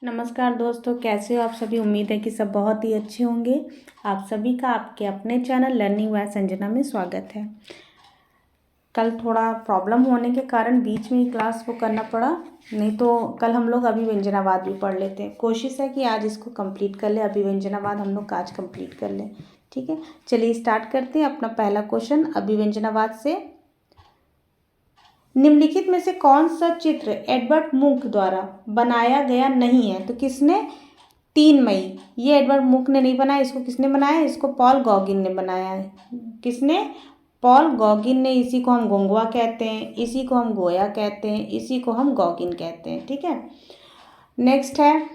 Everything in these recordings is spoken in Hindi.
नमस्कार दोस्तों, कैसे हो आप सभी। उम्मीद है कि सब बहुत ही अच्छे होंगे। आप सभी का आपके अपने चैनल लर्निंग बाय संजना में स्वागत है। कल थोड़ा प्रॉब्लम होने के कारण बीच में ही क्लास को करना पड़ा, नहीं तो कल हम लोग अभिव्यंजनावाद भी पढ़ लेते। कोशिश है कि आज इसको कंप्लीट कर ले, अभिव्यंजनावाद हम लोग आज कंप्लीट कर लें। ठीक है, चलिए स्टार्ट करते हैं अपना पहला क्वेश्चन अभिव्यंजनावाद से। निम्नलिखित में से कौन सा चित्र एडवर्ड मुंक द्वारा बनाया गया नहीं है? तो किसने? 3 मई। ये एडवर्ड मुंक ने नहीं बनाया, इसको किसने बनाया? इसको पॉल गॉगिन ने बनाया है। किसने? पॉल गॉगिन ने। इसी को हम गोंगवा कहते हैं, इसी को हम गोया कहते हैं, इसी को हम गॉगिन कहते हैं। ठीक है, नेक्स्ट है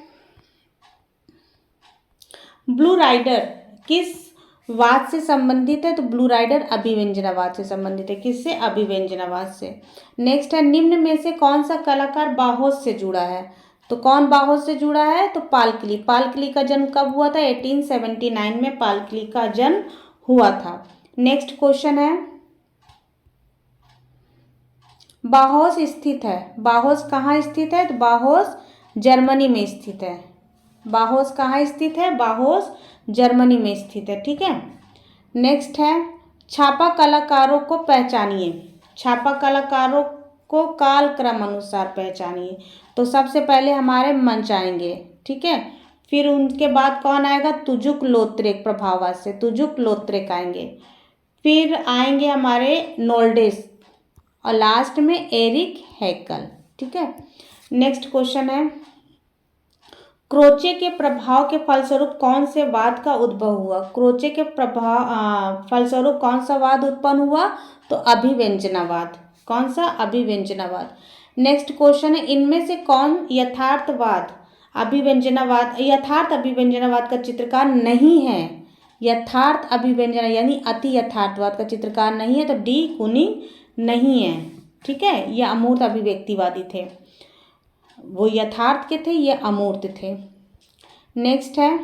ब्लू राइडर किस वाद से संबंधित है? तो ब्लू राइडर अभिव्यंजनावाद से संबंधित है। किससे? अभिव्यंजनावाद से। नेक्स्ट है निम्न में से कौन सा कलाकार बाहोश से जुड़ा है? तो कौन बाहोश से जुड़ा है? तो पालकिली। पालकिली का जन्म कब हुआ था? 1879 में पालकिली का जन्म हुआ था। नेक्स्ट क्वेश्चन है बाहोश स्थित है। बाहोश कहाँ स्थित है? तो बाहोश जर्मनी में स्थित है। बाहोश कहाँ स्थित है? बाहोश जर्मनी में स्थित है। ठीक है, नेक्स्ट है छापा कलाकारों को पहचानिए। छापा कलाकारों को कालक्रम अनुसार पहचानिए। तो सबसे पहले हमारे मंच आएंगे। ठीक है, फिर उनके बाद कौन आएगा? तुजुक लोत्रेक प्रभाववाद से तुजुक लोत्रेक आएंगे। फिर आएंगे हमारे नोल्डेस और लास्ट में एरिक हैकल। ठीक है, नेक्स्ट क्वेश्चन है क्रोचे के प्रभाव के फलस्वरूप कौन से वाद का उद्भव हुआ? क्रोचे के प्रभाव फलस्वरूप कौन सा वाद उत्पन्न हुआ? तो अभिव्यंजनावाद। कौन सा? अभिव्यंजनावाद। नेक्स्ट क्वेश्चन है इनमें से कौन यथार्थ अभिव्यंजनावाद का चित्रकार नहीं है? यथार्थ अभिव्यंजना यानी अति यथार्थवाद का चित्रकार नहीं है, तो डी कुनिंग नहीं है। ठीक है, ये अमूर्त अभिव्यक्तिवादी थे। वो यथार्थ के थे, ये अमूर्त थे। नेक्स्ट है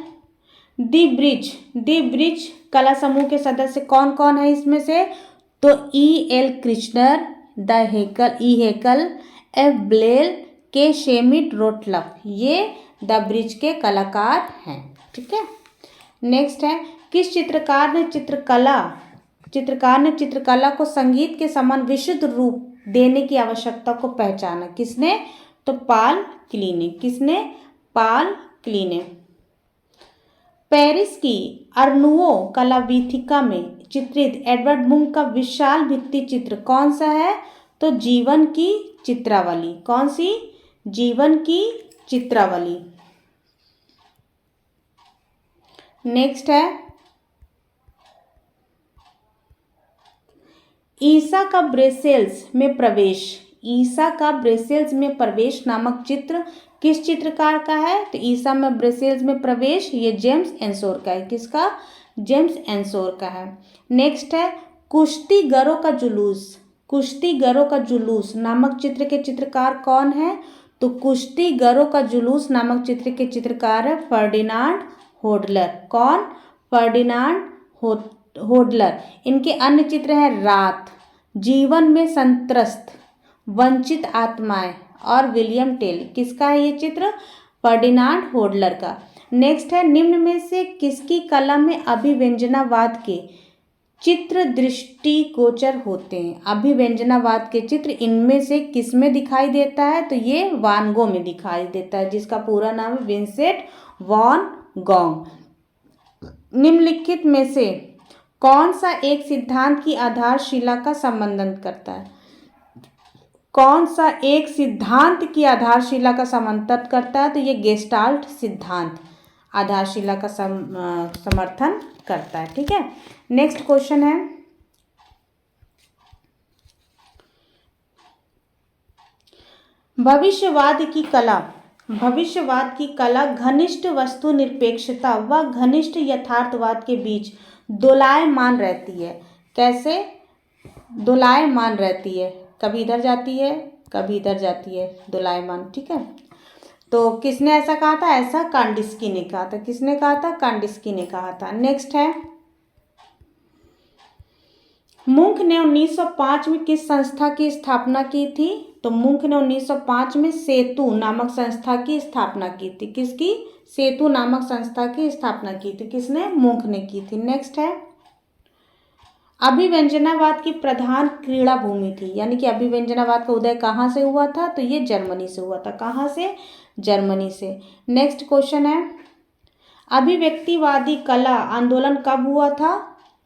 दी ब्रिज कला समूह के सदस्य कौन कौन है इसमें से? तो E.L. कृष्णर, हेकल, एफ ब्लेल, के शेमिट रोटलफ, ये द ब्रिज के कलाकार हैं। ठीक है, नेक्स्ट है किस चित्रकार ने चित्रकला को संगीत के समान विशुद्ध रूप देने की आवश्यकता को पहचाना? किसने? तो पाल क्लीने। किसने? पाल क्लीने। पेरिस की अर्नुओ कलावीथिका में चित्रित एडवर्ड मुंक का विशाल भित्ति चित्र कौन सा है? तो जीवन की चित्रावली। कौन सी? जीवन की चित्रावली। नेक्स्ट है ईसा का ब्रसेल्स में प्रवेश नामक चित्र किस चित्रकार का है? तो ईसा में ब्रसेल्स में प्रवेश ये जेम्स एंसोर का है। किसका? जेम्स एंसोर का है। नेक्स्ट है कुश्तीगरों का जुलूस नामक चित्र के चित्रकार कौन है? तो कुश्तीगरों का जुलूस नामक चित्र के चित्रकार है फर्डिनांड होडलर। कौन? फर्डिनांड होडलर। इनके अन्य चित्र हैं रात, जीवन में संत्रस्त, वंचित आत्माएं और विलियम टेल। किसका है ये चित्र? फर्डिनांड होडलर का। नेक्स्ट है निम्न में से किसकी कला में अभिव्यंजनावाद के चित्र दृष्टिगोचर होते हैं? अभिव्यंजनावाद के चित्र इनमें से किस में दिखाई देता है? तो ये वान गो में दिखाई देता है, जिसका पूरा नाम है विंसेंट वॉन गॉग। निम्नलिखित में से कौन सा एक सिद्धांत की आधारशिला का संबंधन करता है? कौन सा एक सिद्धांत की आधारशिला का समर्थन करता है? तो ये गेस्टाल्ट सिद्धांत आधारशिला का समर्थन करता है। ठीक है, नेक्स्ट क्वेश्चन है भविष्यवाद की कला घनिष्ठ वस्तु निरपेक्षता व घनिष्ठ यथार्थवाद के बीच दोलायमान रहती है। कैसे दोलायमान रहती है? कभी इधर जाती है, कभी इधर जाती है, दोलायमान। ठीक है, तो किसने ऐसा कहा था? ऐसा कांडिस्की ने कहा था। किसने कहा था? कांडिस्की ने कहा था। नेक्स्ट है मुंक ने 1905 में किस संस्था की स्थापना की थी? तो मुंख ने 1905 में सेतु नामक संस्था की स्थापना की थी। किसकी? सेतु नामक संस्था की स्थापना की थी। किसने? मुंख ने की थी। नेक्स्ट है, अभिव्यंजनावाद की प्रधान क्रीड़ा भूमि थी, यानी कि अभिव्यंजनावाद का उदय कहाँ से हुआ था? तो ये जर्मनी से हुआ था। कहाँ से? जर्मनी से। नेक्स्ट क्वेश्चन है, अभिव्यक्तिवादी कला आंदोलन कब हुआ था?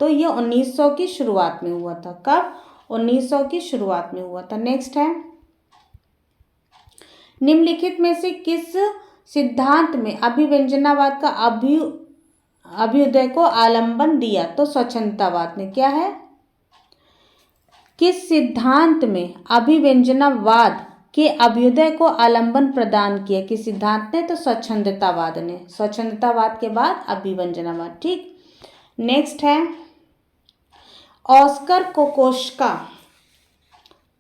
तो ये 1900 की शुरुआत में हुआ था। कब? 1900 की शुरुआत में हुआ था। नेक्स्ट है, निम्नलिखित में से किस सिद्धांत में अभिव्यंजनावाद का अभ्युदय को आलंबन दिया? तो स्वच्छंदतावाद ने। क्या है? किस सिद्धांत में अभिव्यंजनावाद के अभ्युदय को आलंबन प्रदान किया? किस सिद्धांत ने? तो स्वच्छंदतावाद ने। स्वच्छंदतावाद के बाद अभिव्यंजनावाद। ठीक। नेक्स्ट है, ऑस्कर कोकोश्का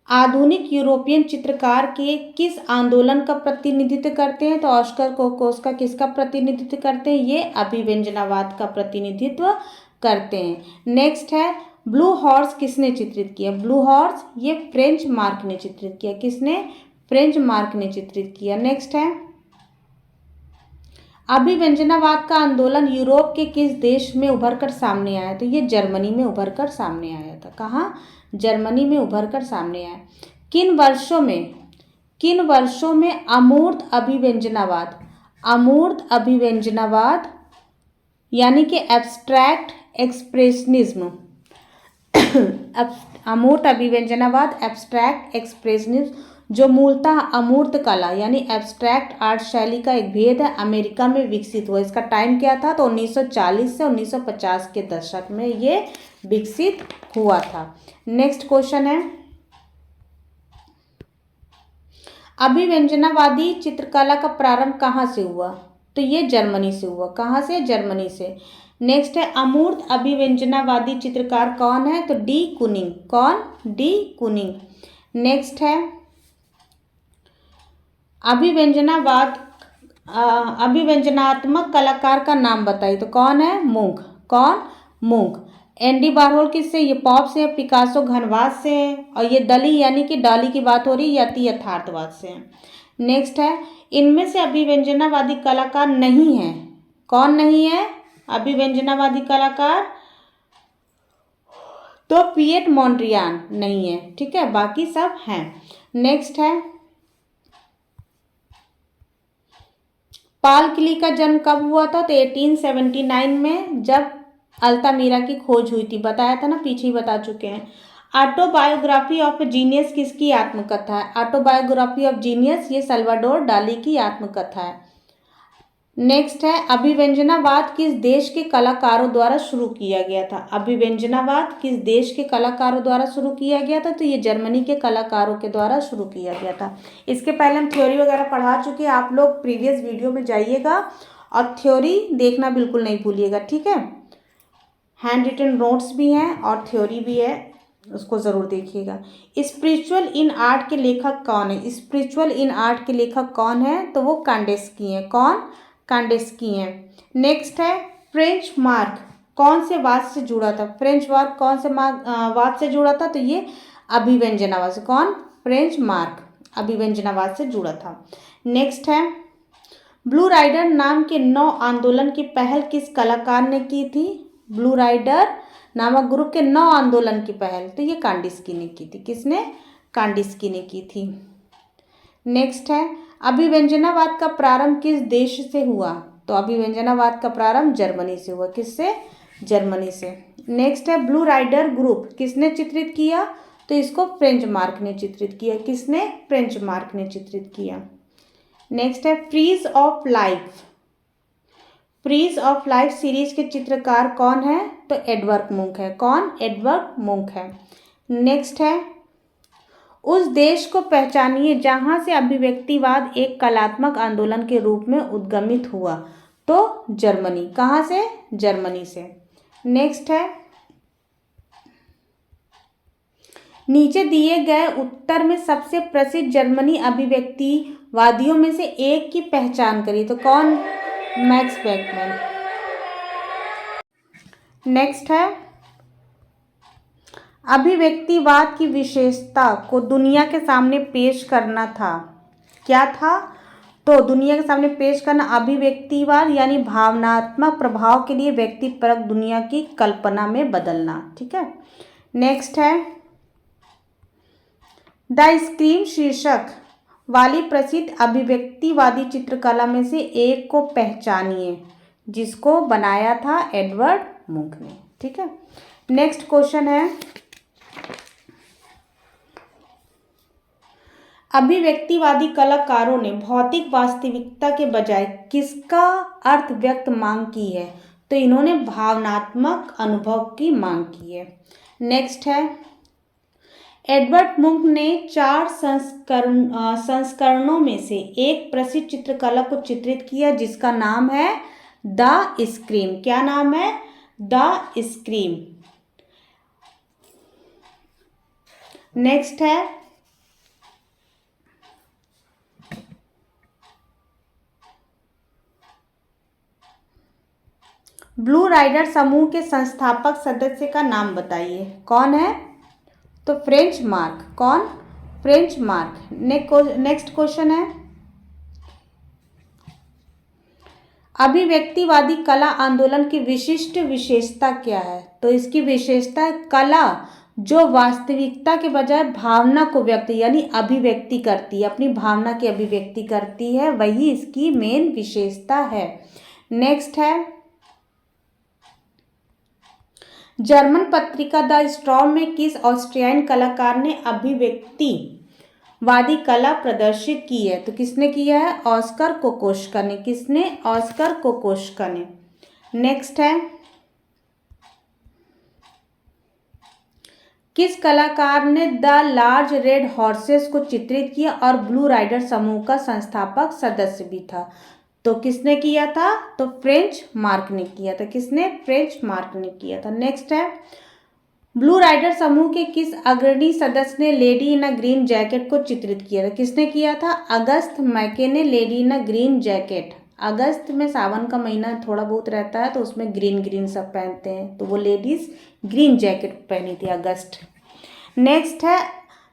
आधुनिक यूरोपियन चित्रकार के किस आंदोलन का प्रतिनिधित्व करते हैं? तो ऑस्कर कोकोश्का किसका प्रतिनिधित्व करते हैं? ये अभिव्यंजनावाद का प्रतिनिधित्व करते हैं। नेक्स्ट है, ब्लू हॉर्स किसने चित्रित किया? ब्लू हॉर्स ये फ्रेंच मार्क ने चित्रित किया। किसने? फ्रेंच मार्क ने चित्रित किया। नेक्स्ट है, अभिव्यंजनावाद का आंदोलन यूरोप के किस देश में उभरकर सामने आया? तो ये जर्मनी में उभरकर सामने आया था। कहाँ? जर्मनी में उभरकर सामने आया। किन वर्षों में अमूर्त अभिव्यंजनावाद यानी कि एब्स्ट्रैक्ट एक्सप्रेशनिज्म अमूर्त अभिव्यंजनावाद एब्स्ट्रैक्ट एक्सप्रेशनिज्म जो मूलतः अमूर्त कला यानी एब्स्ट्रैक्ट आर्ट शैली का एक भेद है, अमेरिका में विकसित हुआ। इसका टाइम क्या था? तो 1940 से 1950 के दशक में ये विकसित हुआ था। नेक्स्ट क्वेश्चन है, अभिव्यंजनावादी चित्रकला का प्रारंभ कहाँ से हुआ? तो ये जर्मनी से हुआ। कहाँ से? जर्मनी से। नेक्स्ट है, अमूर्त अभिव्यंजनावादी चित्रकार कौन है? तो डी कुनिंग। कौन? डी कुनिंग। नेक्स्ट है, अभिव्यंजनात्मक कलाकार का नाम बताइए। तो कौन है? मुंख। कौन? मुंख। एंडी वार्होल किससे? ये पॉप से। पिकासो घनवाद से है। और ये दली यानी कि डाली की बात हो रही है, अति यथार्थवाद से है। नेक्स्ट है, इनमें से अभिव्यंजनावादी कलाकार नहीं है। कौन नहीं है अभिव्यंजनावादी कलाकार? तो पिएट मोंड्रियान नहीं है। ठीक है, बाकी सब हैं। नेक्स्ट है, पाल किली का जन्म कब हुआ था? तो 1879 में, जब अल्तामीरा की खोज हुई थी। बताया था ना, पीछे ही बता चुके हैं। ऑटोबायोग्राफी ऑफ जीनियस किसकी आत्मकथा है? ऑटोबायोग्राफी ऑफ जीनियस ये सल्वाडोर डाली की आत्मकथा है। नेक्स्ट है, अभिव्यंजनावाद किस देश के कलाकारों द्वारा शुरू किया गया था? अभिव्यंजनावाद किस देश के कलाकारों द्वारा शुरू किया गया था? तो ये जर्मनी के कलाकारों के द्वारा शुरू किया गया था। इसके पहले हम थ्योरी वगैरह पढ़ा चुके हैं। आप लोग प्रीवियस वीडियो में जाइएगा और थ्योरी देखना बिल्कुल नहीं भूलिएगा। ठीक है, हैंड रिटन नोट्स भी हैं और थ्योरी भी है, उसको ज़रूर देखिएगा। स्पिरिचुअल इन आर्ट के लेखक कौन है? स्पिरिचुअल इन आर्ट के लेखक कौन है? तो वो कांडेस्की हैं। कौन? कांडेस्की हैं। नेक्स्ट है, फ्रेंच मार्क कौन से वाद से जुड़ा था? फ्रेंच मार्क कौन से वाद से जुड़ा था? तो ये अभिव्यंजनावाद से। कौन? फ्रेंच मार्क अभिव्यंजनावाद से जुड़ा था। नेक्स्ट है, ब्लू राइडर नाम के 9 आंदोलन की पहल किस कलाकार ने की थी? ब्लू राइडर नामक ग्रुप के 9 आंदोलन की पहल तो ये कांडिस्की ने की थी। किसने? कांडिस्की ने की थी। नेक्स्ट है, अभिव्यंजनावाद का प्रारंभ किस देश से हुआ? तो अभिव्यंजनावाद का प्रारंभ जर्मनी से हुआ। किससे? जर्मनी से। नेक्स्ट है, ब्लू राइडर ग्रुप किसने चित्रित किया? तो इसको फ्रेंच मार्क ने चित्रित किया। किसने? फ्रेंच मार्क ने चित्रित किया। नेक्स्ट है, फ्रीज ऑफ लाइफ सीरीज के चित्रकार कौन है? तो एडवर्ड मुंक है। कौन? एडवर्ड मुंक है। नेक्स्ट है, उस देश को पहचानिए जहां से अभिव्यक्तिवाद एक कलात्मक आंदोलन के रूप में उद्गमित हुआ। तो जर्मनी। कहाँ से? जर्मनी से। नेक्स्ट है, नीचे दिए गए उत्तर में सबसे प्रसिद्ध जर्मनी अभिव्यक्तिवादियों में से एक की पहचान करिए। तो कौन? Max Beckmann. नेक्स्ट है, अभिव्यक्तिवाद की विशेषता को दुनिया के सामने पेश करना था। क्या था? तो दुनिया के सामने पेश करना अभिव्यक्तिवाद यानी भावनात्मक प्रभाव के लिए व्यक्तिपरक दुनिया की कल्पना में बदलना। ठीक है। नेक्स्ट है द स्क्रीम शीर्षक वाली प्रसिद्ध अभिव्यक्तिवादी चित्रकला में से एक को पहचानिए जिसको बनाया था एडवर्ड मुंक ने। ठीक है। नेक्स्ट क्वेश्चन है अभिव्यक्तिवादी कलाकारों ने भौतिक वास्तविकता के बजाय किसका अर्थ व्यक्त मांग की है? तो इन्होंने भावनात्मक अनुभव की मांग की है। नेक्स्ट है एडवर्ड मुंक ने 4 संस्करणों में से एक प्रसिद्ध चित्रकला को चित्रित किया जिसका नाम है द स्क्रीम। क्या नाम है? The scream. नेक्स्ट है ब्लू राइडर समूह के संस्थापक सदस्य का नाम बताइए। कौन है? तो फ्रेंच मार्क। कौन? French mark. नेक्स्ट क्वेश्चन है अभिव्यक्तिवादी कला आंदोलन की विशिष्ट विशेषता क्या है? तो इसकी विशेषता है कला जो वास्तविकता के बजाय भावना को व्यक्त यानी अभिव्यक्ति करती है, अपनी भावना की अभिव्यक्ति करती है, वही इसकी मेन विशेषता है। नेक्स्ट है जर्मन पत्रिका द स्टॉर्म में किस ऑस्ट्रियन कलाकार ने अभिव्यक्तिवादी कला प्रदर्शित की है? तो किसने किया है? ऑस्कर कोकोश्का ने। किसने? ऑस्कर कोकोश्का ने। नेक्स्ट है किस कलाकार ने द लार्ज रेड हॉर्सेस को चित्रित किया और ब्लू राइडर समूह का संस्थापक सदस्य भी था? तो किसने किया था? तो फ्रेंच मार्क ने किया था। किसने? फ्रेंच मार्क ने किया था। नेक्स्ट है ब्लू राइडर समूह के किस अग्रणी सदस्य ने lady in a green jacket को चित्रित किया था? किसने किया था? अगस्त मैके ने lady in a green jacket. अगस्त में सावन का महीना थोड़ा बहुत रहता है तो उसमें ग्रीन ग्रीन सब पहनते हैं, तो वो लेडीज ग्रीन जैकेट पहनी थी अगस्त। नेक्स्ट है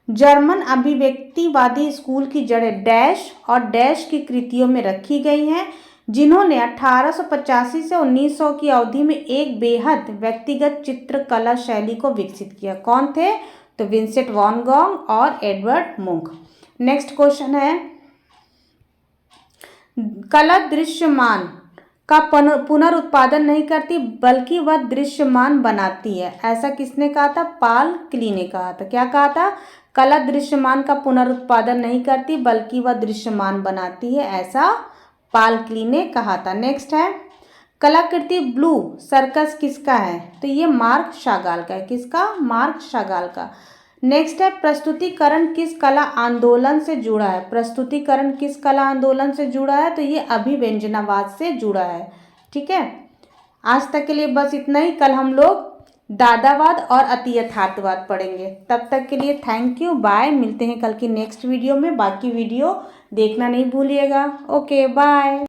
जर्मन अभिव्यक्तिवादी स्कूल की जड़ें डैश और डैश की कृतियों में रखी गई हैं जिन्होंने 1885 से 1900 की अवधि में एक बेहद व्यक्तिगत चित्रकला शैली को विकसित किया। कौन थे? तो विंसेंट वैन गॉग और एडवर्ड मुंक। नेक्स्ट क्वेश्चन है कला दृश्यमान का पुनरुत्पादन नहीं करती बल्कि वह दृश्यमान बनाती है, ऐसा किसने कहा था? पॉल क्ली ने कहा था। क्या कहा था? कला दृश्यमान का पुनरुत्पादन नहीं करती बल्कि वह दृश्यमान बनाती है, ऐसा पॉल क्ली ने कहा था। नेक्स्ट है कलाकृति ब्लू सर्कस किसका है? तो ये मार्क शागाल का है। किसका? मार्क शागाल का। नेक्स्ट है प्रस्तुतिकरण किस कला आंदोलन से जुड़ा है? प्रस्तुतिकरण किस कला आंदोलन से जुड़ा है? तो ये अभिव्यंजनावाद से जुड़ा है। ठीक है। आज तक के लिए बस इतना ही। कल हम लोग दादावाद और अति यथार्थवाद पढ़ेंगे। तब तक के लिए थैंक यू, बाय। मिलते हैं कल की नेक्स्ट वीडियो में। बाकी वीडियो देखना नहीं भूलिएगा। Okay, bye.